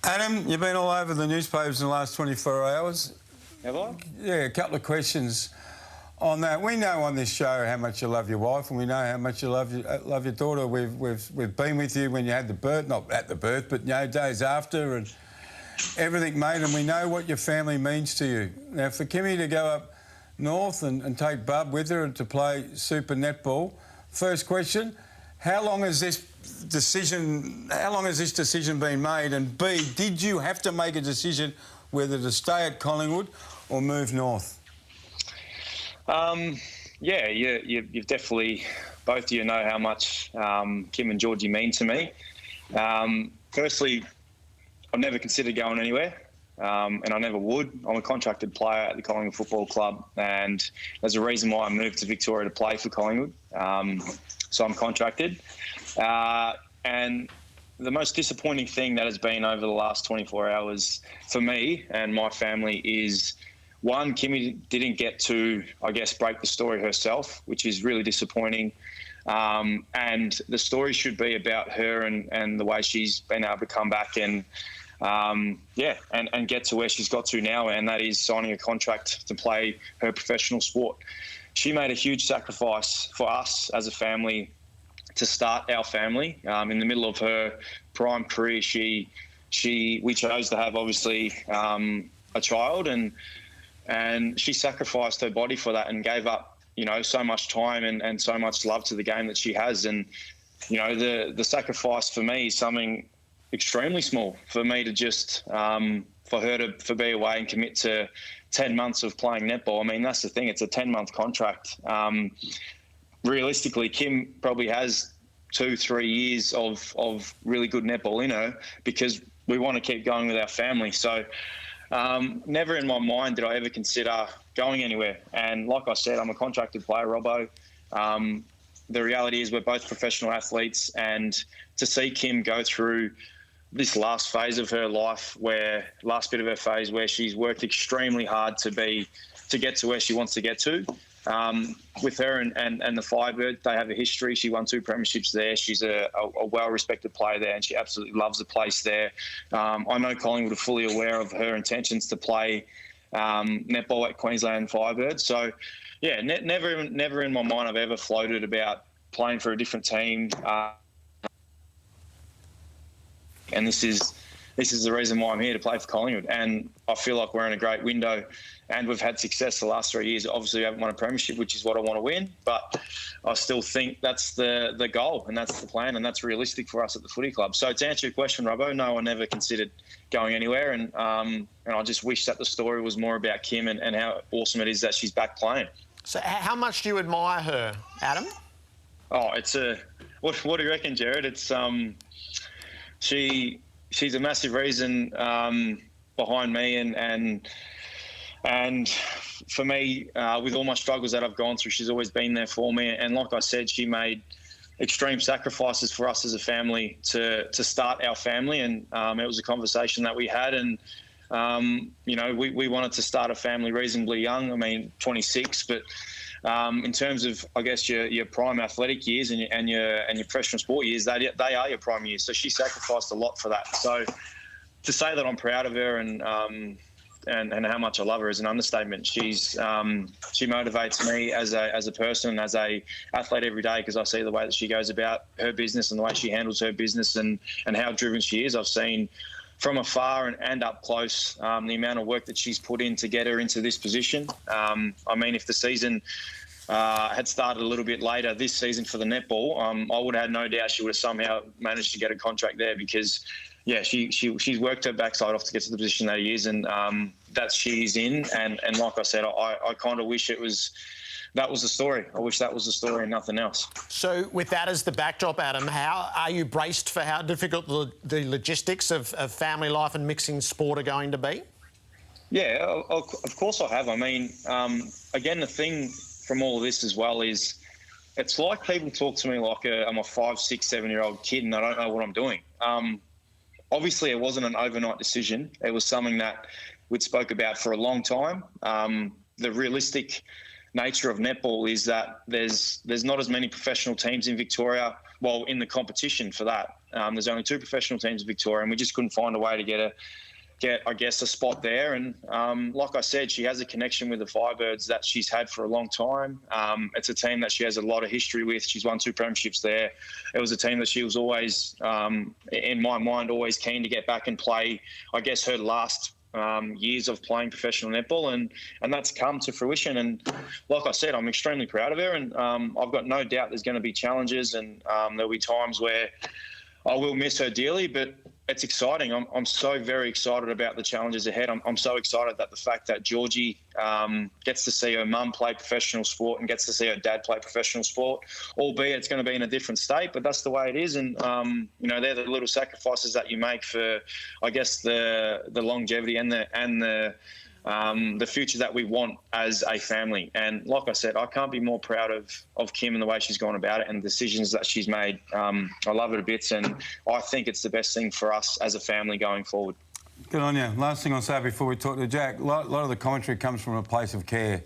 Adam, you've been all over the newspapers in the last 24 hours. Have I? Yeah, a couple of questions on that. We know on this show how much you love your wife, and we know how much you love your daughter. We've been with you when you had the birth, not at the birth, but days after, and everything, mate. And we know what your family means to you. Now, for Kimmy to go up north and take Bub with her and to play Super Netball, first question: how long has this decision been made? And B, did you have to make a decision whether to stay at Collingwood or move north? Yeah, you've definitely, both of you know how much Kim and Georgie mean to me. Firstly, I've never considered going anywhere, and I never would. I'm a contracted player at the Collingwood Football Club, and there's a reason why I moved to Victoria to play for Collingwood. So I'm contracted. And the most disappointing thing that has been over the last 24 hours for me and my family is, one, Kimmy didn't get to, I guess, break the story herself, which is really disappointing. And the story should be about her and the way she's been able to come back and get to where she's got to now, and that is signing a contract to play her professional sport. She made a huge sacrifice for us as a family to start our family. In the middle of her prime career, we chose to have, obviously, a child, and she sacrificed her body for that and gave up, so much time and so much love to the game that she has. And, the sacrifice for me is something extremely small for me to just, for her to be away and commit to 10 months of playing netball. I mean, that's the thing. It's a 10-month contract. Realistically, Kim probably has 2-3 years of really good netball in her, because we want to keep going with our family. So never in my mind did I ever consider going anywhere. And like I said, I'm a contracted player, Robbo. The reality is we're both professional athletes, and to see Kim go through this last phase of her life, last bit of her phase where she's worked extremely hard to get to where she wants to get to. With her and the Firebird, they have a history. She won 2 premierships there. She's a well-respected player there, and she absolutely loves the place there. I know Collingwood are fully aware of her intentions to play netball at Queensland Firebird. So, yeah, never in my mind I've ever floated about playing for a different team. And this is the reason why I'm here, to play for Collingwood. And I feel like we're in a great window, and we've had success the last 3 years. Obviously, we haven't won a premiership, which is what I want to win, but I still think that's the goal, and that's the plan, and that's realistic for us at the Footy Club. So to answer your question, Robbo, no, I never considered going anywhere, and I just wish that the story was more about Kim and how awesome it is that she's back playing. So how much do you admire her, Adam? Oh, what do you reckon, Jared? It's she's a massive reason behind me, and for me, with all my struggles that I've gone through, she's always been there for me. And like I said, she made extreme sacrifices for us as a family to start our family. And it was a conversation that we had. And, we wanted to start a family reasonably young. I mean, 26. But in terms of, I guess, your prime athletic years and your professional sport years, they are your prime years. So she sacrificed a lot for that. So to say that I'm proud of her and how much I love her is an understatement. She motivates me as a person, as a athlete every day, because I see the way that she goes about her business and the way she handles her business and how driven she is. I've seen from afar and up close the amount of work that she's put in to get her into this position. I mean, if the season had started a little bit later this season for the netball, I would have had no doubt she would have somehow managed to get a contract there, because yeah, she's worked her backside off to get to the position that he is, and that she's in. And like I said, I kind of wish that was the story. I wish that was the story and nothing else. So with that as the backdrop, Adam, how are you braced for how difficult the logistics of family life and mixing sport are going to be? Yeah, of course I have. I mean, again, the thing from all of this as well is it's like people talk to me like I'm a 5, 6, 7-year-old kid and I don't know what I'm doing. Obviously, it wasn't an overnight decision. It was something that we'd spoke about for a long time. The realistic nature of netball is that there's not as many professional teams in Victoria, well, in the competition for that. There's only 2 professional teams in Victoria, and we just couldn't find a way to get, I guess, a spot there. And like I said, she has a connection with the Firebirds that she's had for a long time. It's a team that she has a lot of history with. She's won 2 premierships there. It was a team that she was always, in my mind, always keen to get back and play, I guess, her last years of playing professional netball, and that's come to fruition. And like I said, I'm extremely proud of her, and I've got no doubt there's going to be challenges, and there'll be times where I will miss her dearly, but it's exciting. I'm so very excited about the challenges ahead. I'm so excited that the fact that Georgie gets to see her mum play professional sport and gets to see her dad play professional sport, albeit it's going to be in a different state, but that's the way it is. And, they're the little sacrifices that you make for, I guess, the longevity and the future that we want as a family. And like I said, I can't be more proud of Kim and the way she's gone about it and the decisions that she's made. I love it to bits, and I think it's the best thing for us as a family going forward. Good on you. Last thing I'll say before we talk to Jack, a lot of the commentary comes from a place of care.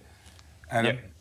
And yep.